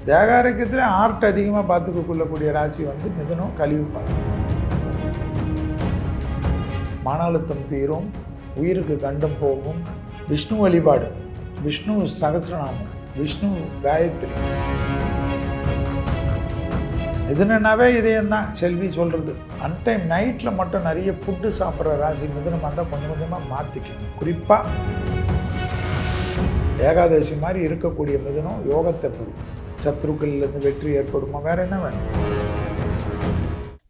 தேக ஆரோக்கியத்தில் ஆர்ட் அதிகமாக பார்த்துக்க கொள்ளக்கூடிய ராசி வந்து மிதுனம், கழிவு பாதை. மன அழுத்தம் தீரும், உயிருக்கு கண்டம் போகும். விஷ்ணு வழிபாடு, விஷ்ணு சகஸ்ரநாமம், விஷ்ணு காயத்ரி. மிதுனனாவே இதயம்தான் செல்வி சொல்கிறது. அன்டைம் நைட்டில் மட்டும் நிறைய ஃபுட்டு சாப்பிட்ற ராசி மிதுனம் வந்தால் கொஞ்சம் கொஞ்சமாக மாற்றிக்கணும். குறிப்பாக ஏகாதசி மாதிரி இருக்கக்கூடிய மிதுனம் யோகத்தை பெறும். சத்ருக்களிலிருந்து வெற்றி ஏற்படுமா? வேற என்ன வேணும்?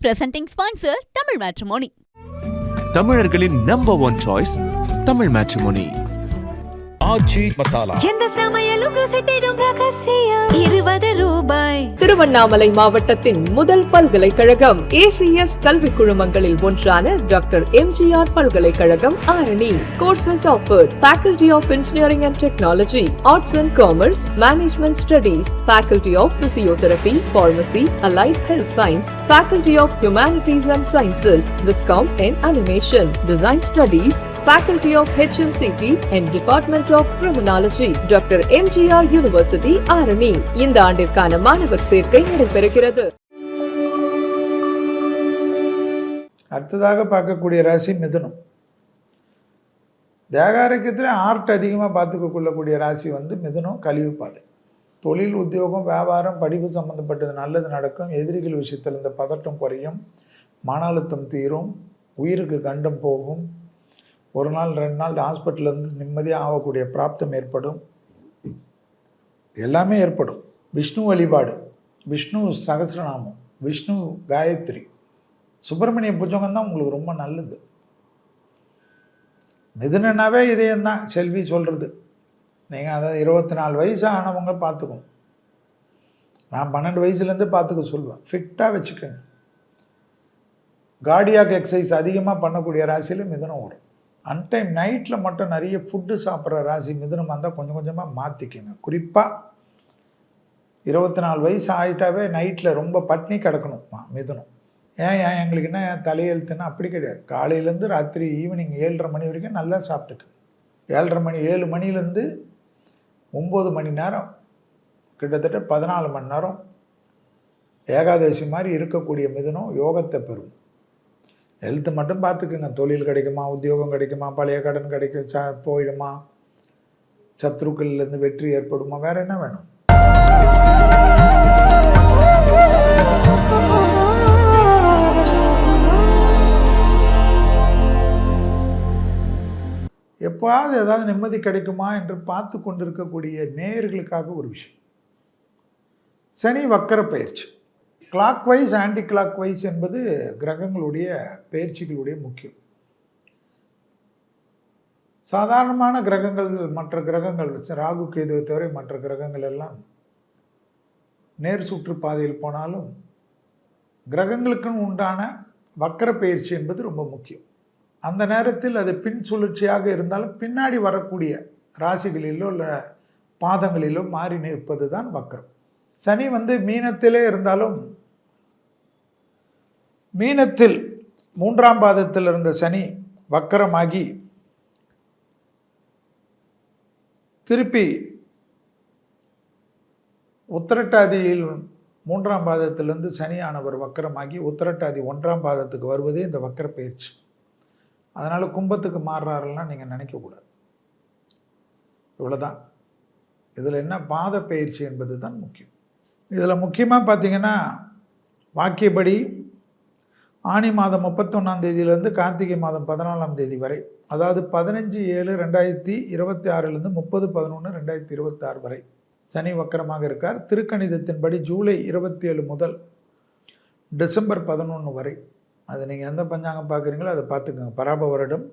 Presenting sponsor Tamil matrimony. தமிழர்களின் number 1 choice Tamil matrimony. Aachi Masala. எந்த சமையலும் ருசி தேடும் ரகசியம் 20 ரூபாய். திருவண்ணாமலை மாவட்டத்தின் முதல் பல்கலைக்கழகம் ACS கல்வி குழுமங்களில் ஒன்றான டாக்டர் MGR பல்கலைக்கழகம் Arani. Courses offered: Faculty of Engineering and Technology, Arts and Commerce, Management Studies, Faculty of Physiotherapy, Pharmacy, Allied Health Science, Faculty of Humanities and Sciences, Viscom and Animation, Design Studies, Faculty of HMCT and Department of Criminology, doctor MGR university Arani. இந்த ஆண்டிற்கான மாணவர் சேர்க்கை நடைபெறுகிறது. அடுத்ததாக பார்க்கக்கூடிய ராசி மிதுனம். தேக ஆரோக்கியத்தில் ஆர்ட் அதிகமாக பார்த்துக்க கொள்ளக்கூடிய ராசி வந்து மிதுனம், கழிவு பாதை. தொழில், உத்தியோகம், வியாபாரம், படிப்பு சம்மந்தப்பட்டது நல்லது நடக்கும். எதிரிகள் விஷயத்தில் இந்த பதட்டம் குறையும். மன அழுத்தம் தீரும், உயிருக்கு கண்டம் போகும். ஒரு நாள் 2 நாள் ஹாஸ்பிட்டலேருந்து நிம்மதியாக ஆகக்கூடிய பிராப்தம் ஏற்படும். எல்லாமே ஏற்படும். விஷ்ணு வழிபாடு, விஷ்ணு சகஸ்ரநாமம், விஷ்ணு காயத்ரி, சுப்பிரமணிய புஜங்கம் தான் உங்களுக்கு ரொம்ப நல்லது. மிதுனனாவே இதயம்தான் செல்வி சொல்கிறது. நீங்கள் அதாவது 24 வயசு ஆனவங்க பார்த்துக்கணும். நான் 12 வயசுலேருந்து பார்த்துக்க சொல்லுவேன். ஃபிட்டாக வச்சுக்கோங்க. கார்டியாக் எக்ஸசைஸ் அதிகமாக பண்ணக்கூடிய ராசியில் மிதுனம் வரும். அன்டைம் நைட்டில் மட்டும் நிறைய ஃபுட்டு சாப்பிட்ற ராசி மிதுனம் வந்தால் கொஞ்சம் கொஞ்சமாக மாற்றிக்கங்க. குறிப்பாக 24 வயசு ஆகிட்டாவே நைட்டில் ரொம்ப பட்னி கிடக்கணும்மா மிதுனம். ஏன் எங்களுக்கு என்ன தலையெழுத்துன்னா அப்படி கிடையாது. காலையிலேருந்து ராத்திரி ஈவினிங் 7:30 மணி வரைக்கும் நல்லா சாப்பிட்டுக்கு. 7 மணிலேருந்து 9 மணி நேரம், கிட்டத்தட்ட 14 மணி நேரம் ஏகாதசி மாதிரி இருக்கக்கூடிய மிதுனம் யோகத்தை பெறும். ஹெல்த்து மட்டும் பார்த்துக்குங்க. தொழில் கிடைக்குமா, உத்தியோகம் கிடைக்குமா, பழைய கடன் கிடைக்கும் போயிடுமா, சத்ருக்களிலிருந்து வெற்றி ஏற்படுமா, வேற என்ன வேணும்? எப்போது ஏதாவது நிம்மதி கிடைக்குமா என்று பார்த்து கொண்டிருக்கக்கூடிய நேயர்களுக்காக ஒரு விஷயம். சனி வக்கர பயிற்சி. Clockwise, anticlockwise என்பது கிரகங்களுடைய பயிற்சிகளுடைய முக்கியம். சாதாரணமான கிரகங்கள், மற்ற கிரகங்கள் ராகு கேதுவை தவிர மற்ற கிரகங்கள் எல்லாம் நேர் சுற்று பாதையில் போனாலும் கிரகங்களுக்குன்னு உண்டான வக்கர பயிற்சி என்பது ரொம்ப முக்கியம். அந்த நேரத்தில் அது பின் சுழற்சியாக இருந்தாலும் பின்னாடி வரக்கூடிய ராசிகளிலோ இல்லை பாதங்களிலோ மாறி நிற்பது தான் வக்கரம். சனி வந்து மீனத்திலே இருந்தாலும், மீனத்தில் 3ஆம் பாதத்தில் இருந்த சனி வக்கரமாகி திருப்பி உத்திரட்டாதியில் 3ஆம் பாதத்திலிருந்து சனியானவர் வக்கரமாகி உத்திரட்டாதி 1ஆம் பாதத்துக்கு வருவதே இந்த வக்கர பயிற்சி. அதனால் கும்பத்துக்கு மாறுறாருலாம் நீங்கள் நினைக்கக்கூடாது. இவ்வளோதான். இதில் என்ன பாத பயிற்சி என்பது தான் முக்கியம். இதில் முக்கியமாக பார்த்தீங்கன்னா வாக்கியப்படி ஆனி மாதம் 31ஆம் தேதியிலேருந்து கார்த்திகை மாதம் 14ஆம் தேதி வரை, அதாவது 15/7/2026 30/11/2026 வரை சனி வக்கரமாக இருக்கார். திருக்கணிதத்தின்படி ஜூலை 27 முதல் டிசம்பர் 11 வரை. அது நீங்கள் எந்த பஞ்சாங்கம் பார்க்குறீங்களோ அதை பார்த்துக்கோங்க. பராப வருடம்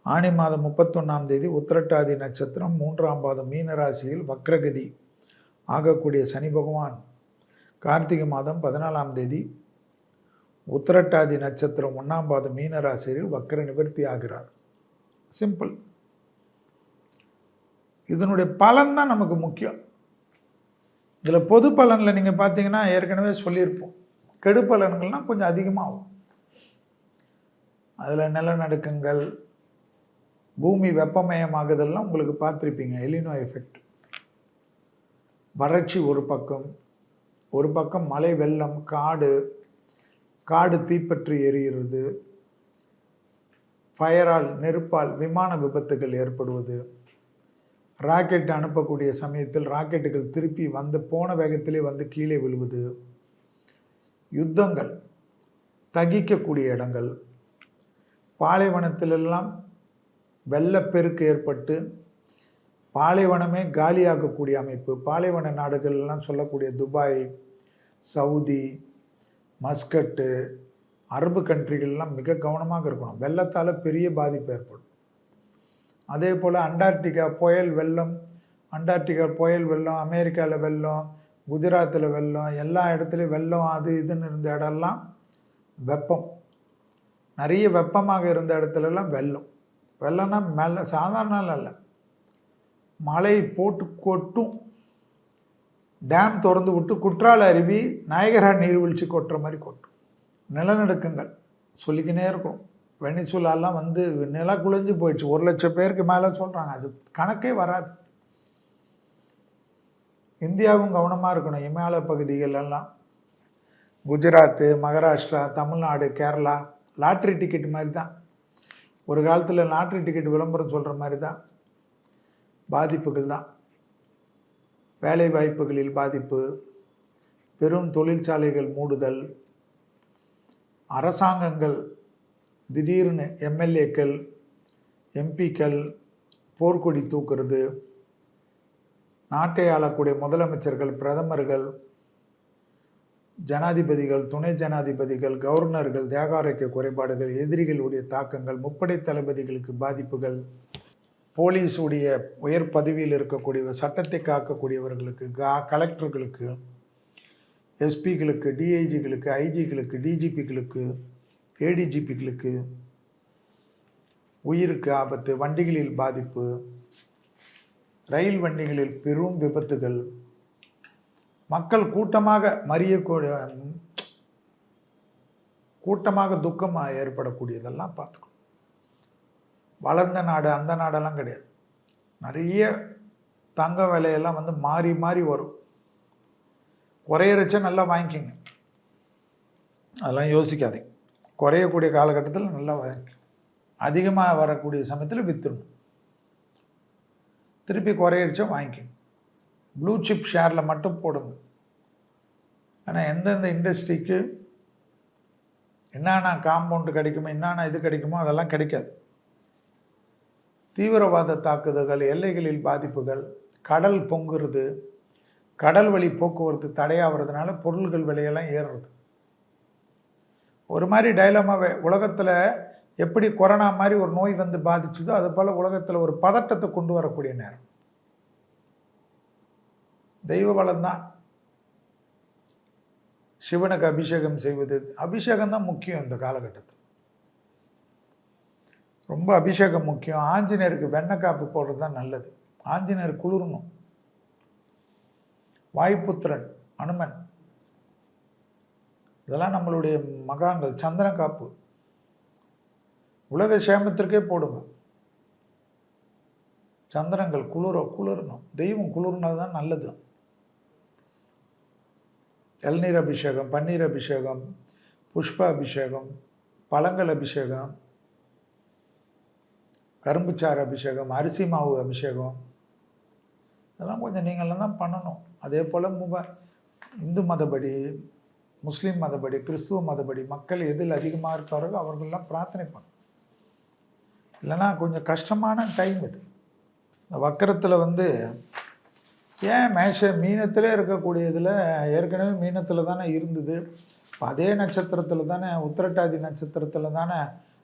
ஆனி மாதம் 31ஆம் தேதி உத்திரட்டாதி நட்சத்திரம் 3ஆம் பாதம் மீனராசியில் வக்ரகதி ஆகக்கூடிய சனி பகவான் கார்த்திகை மாதம் 14ஆம் தேதி உத்திரட்டாதி நட்சத்திரம் 1ஆம் பாதம் மீனராசியில் வக்ர நிவர்த்தி ஆகிறார். சிம்பிள். இதனுடைய பலன் தான் நமக்கு முக்கியம். இதில் பொது பலனில் நீங்கள் பார்த்தீங்கன்னா ஏற்கனவே சொல்லியிருப்போம். கெடு பலன்கள்னால் கொஞ்சம் அதிகமாகும். அதில் நிலநடுக்கங்கள், பூமி வெப்பமயமாகுதெல்லாம் உங்களுக்கு பார்த்துருப்பீங்க. El Niño effect. வறட்சி ஒரு பக்கம் மழை வெள்ளம், காடு தீப்பற்றி எரிகிறது, ஃபயரால் நெருப்பால் விமான விபத்துகள் ஏற்படுவது, ராக்கெட் அனுப்பக்கூடிய சமயத்தில் ராக்கெட்டுகள் திருப்பி போன வேகத்திலே கீழே விழுவது, யுத்தங்கள், தகிக்கக்கூடிய இடங்கள், பாலைவனத்திலெல்லாம் வெள்ளப்பெருக்கு ஏற்பட்டு பாலைவனமே காலியாகக்கூடிய அமைப்பு. பாலைவன நாடுகள்லாம் சொல்லக்கூடிய துபாய், சவுதி, மஸ்கட்டு, அரபு கண்ட்ரிகள்லாம் மிக கவனமாக இருக்கணும். வெள்ளத்தால் பெரிய பாதிப்பு ஏற்படும். அதே போல் அண்டார்டிகா புயல் வெள்ளம், அமெரிக்காவில் வெள்ளம், குஜராத்தில் வெள்ளம், எல்லா இடத்துலையும் வெள்ளம், அது இதுன்னு இருந்த இடம்லாம் வெப்பம். நிறைய வெப்பமாக இருந்த இடத்துலலாம் வெள்ளம்னா சாதாரண இல்லை, மழை போட்டு கொட்டும். டேம் திறந்து விட்டு குற்றால அருவி நாயகரா நீர்வீழ்ச்சி கொட்டுற மாதிரி கொட்டும். நிலநடுக்கங்கள் சொல்லிக்கினே இருக்கும். வெனிசுலாலாம் நில குலைஞ்சு போயிடுச்சு. 1,00,000 பேருக்கு மேலே சொல்கிறாங்க. அது கணக்கே வராது. இந்தியாவும் கவனமாக இருக்கணும். இமாலய பகுதிகள் எல்லாம், குஜராத்து, மகாராஷ்டிரா, தமிழ்நாடு, கேரளா லாட்ரி டிக்கெட் மாதிரி தான். ஒரு காலத்தில் லாட்ரி டிக்கெட் விளம்பரம் சொல்கிற மாதிரி தான். பாதிப்புகள் தான். வேலை வாய்ப்புகளில் பாதிப்பு, பெரும் தொழிற்சாலைகள் மூடுதல், அரசாங்கங்கள் திடீர்னு எம்எல்ஏக்கள், எம்பிக்கள் போர்க்கொடி தூக்குறது, நாட்டை ஆளக்கூடிய முதலமைச்சர்கள், பிரதமர்கள், ஜனாதிபதிகள், துணை ஜனாதிபதிகள், கவர்னர்கள், தேக ஆரோக்கிய குறைபாடுகள், எதிரிகளுடைய தாக்கங்கள், முப்படை தளபதிகளுக்கு பாதிப்புகள், போலீஸுடைய உயர் பதவியில் இருக்கக்கூடிய சட்டத்தை காக்கக்கூடியவர்களுக்கு, கலெக்டர்களுக்கு, எஸ்பிகளுக்கு, டிஐஜிகளுக்கு, ஐஜிகளுக்கு, டிஜிபிகளுக்கு, ஏடிஜிபிகளுக்கு உயிருக்கு ஆபத்து, வண்டிகளில் பாதிப்பு, ரயில் வண்டிகளில் பெரும் விபத்துகள், மக்கள் கூட்டமாக துக்கம் ஏற்படக்கூடியதெல்லாம் பார்த்துக்கணும். வளர்ந்த நாடு அந்த நாடெல்லாம் கிடையாது. நிறைய தங்க விலையெல்லாம் மாறி மாறி வரும். குறையறச்ச நல்லா வாங்கிக்கிங்க, அதெல்லாம் யோசிக்காதீங்க. குறையக்கூடிய காலகட்டத்தில் நல்லா வாங்கிக்க, அதிகமாக வரக்கூடிய சமயத்தில் விற்றுடணும். திருப்பி குறையறச்ச வாங்கிக்கிங்க. ப்ளூ சிப் ஷேரில் மட்டும் போடுங்க. ஆனால் எந்தெந்த இண்டஸ்ட்ரிக்கு என்னென்ன காம்பவுண்டு கிடைக்குமோ, என்னென்ன இது கிடைக்குமோ அதெல்லாம் கிடைக்காது. தீவிரவாத தாக்குதல்கள், எல்லைகளில் பாதிப்புகள், கடல் பொங்குறது, கடல் வழி போக்குவரத்து தடையாகிறதுனால பொருள்கள் விலையெல்லாம் ஏறுறது. ஒரு மாதிரி டைலமாவே உலகத்தில் எப்படி கொரோனா மாதிரி ஒரு நோய் பாதிச்சதோ அது போல் உலகத்தில் ஒரு பதட்டத்தை கொண்டு வரக்கூடிய நேரம். தெய்வ பலம்தான். சிவனுக்கு அபிஷேகம் செய்வது, அபிஷேகம் தான் முக்கியம் இந்த காலகட்டத்தில். ரொம்ப அபிஷேகம் முக்கியம். ஆஞ்சநேயருக்கு வெண்ணெய் காப்பு போடுறது தான் நல்லது. ஆஞ்சநேயர் குளிரணும். வாயுபுத்திரன் அனுமன், இதெல்லாம் நம்மளுடைய மகான்கள். சந்திர காப்பு உலக சேமத்திற்கே போடுங்க. சந்திரங்கள் குளிரணும். தெய்வம் குளிர்னது தான் நல்லது. இளநீர் அபிஷேகம், பன்னீர் அபிஷேகம், புஷ்ப அபிஷேகம், பழங்கள் அபிஷேகம், கரும்புச்சாறு அபிஷேகம், அரிசி மாவு அபிஷேகம், இதெல்லாம் கொஞ்சம் நீங்களாம் தான் பண்ணணும். அதே போல் இந்து மதப்படி, முஸ்லீம் மதப்படி, கிறிஸ்துவ மதப்படி மக்கள் எதில் அதிகமாக இருக்காரோ அவர்களெலாம் பிரார்த்தனை பண்ணணும். இல்லைன்னா கொஞ்சம் கஷ்டமான டைம் இது. இந்த வக்கரத்தில் ஏன் மீனத்திலே இருக்கக்கூடியதில் ஏற்கனவே மீனத்தில் தானே இருந்தது. அதே நட்சத்திரத்தில் தானே, உத்திரட்டாதி நட்சத்திரத்தில் தானே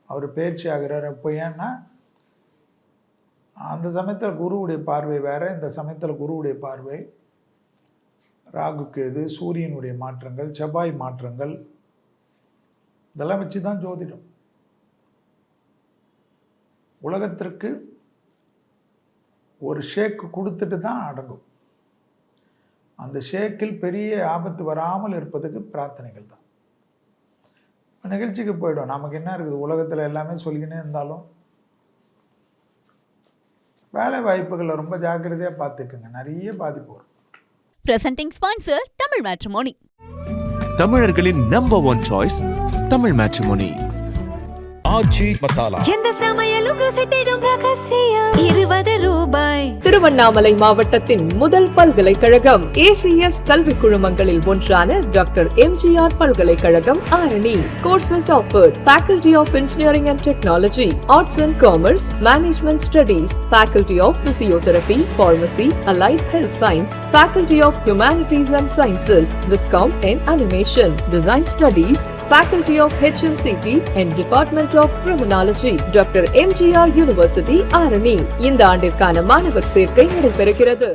அவர் பயிற்சி ஆகிறார். அப்போ ஏன்னா அந்த சமயத்தில் குருவுடைய பார்வை வேறு, இந்த சமயத்தில் குருவுடைய பார்வை, ராகு கேது, சூரியனுடைய மாற்றங்கள், செவ்வாய் மாற்றங்கள், இதெல்லாம் வச்சு தான் ஜோதிடம். உலகத்திற்கு ஒரு ஷேக்கு கொடுத்துட்டு தான் அடங்கும். அந்த ஷேக்கில் பெரிய ஆபத்து வராமல் இருப்பதுக்கு பிரார்த்தனைகள் தான். நிகழ்ச்சிக்கு போயிடும். நமக்கு என்ன இருக்குது, உலகத்தில் எல்லாமே சொல்லிக்கினே இருந்தாலும் வேலை வாய்ப்புகளை ரொம்ப ஜாக்கிரதையாக பார்த்துக்குங்க. நிறைய பாதிப்பு வரும். Presenting sponsor Tamil Matrimony. தமிழர்களின் number one choice Tamil matrimony. Aachi Masala. எந்த சமையலும் ருசி தேடும் ரகசியம் 20 ரூபாய். திருவண்ணாமலை மாவட்டத்தின் முதல் பல்கலைக்கழகம் ஏசிஎஸ் கல்வி குழுமங்களில் ஒன்றான டாக்டர் எம்ஜிஆர் பல்கலைக்கழகம் Arani. Courses offered: Faculty of Engineering and Technology, Arts and Commerce, Management Studies, Faculty of Physiotherapy, Pharmacy, Allied Health Science, Faculty of Humanities and Sciences, Viscom and Animation, Design Studies, Faculty of HMCT and Department of Criminology, doctor MGR university Arani. இந்த ஆண்டிற்கான மாணவர் சேர்க்கை நடைபெறுகிறது.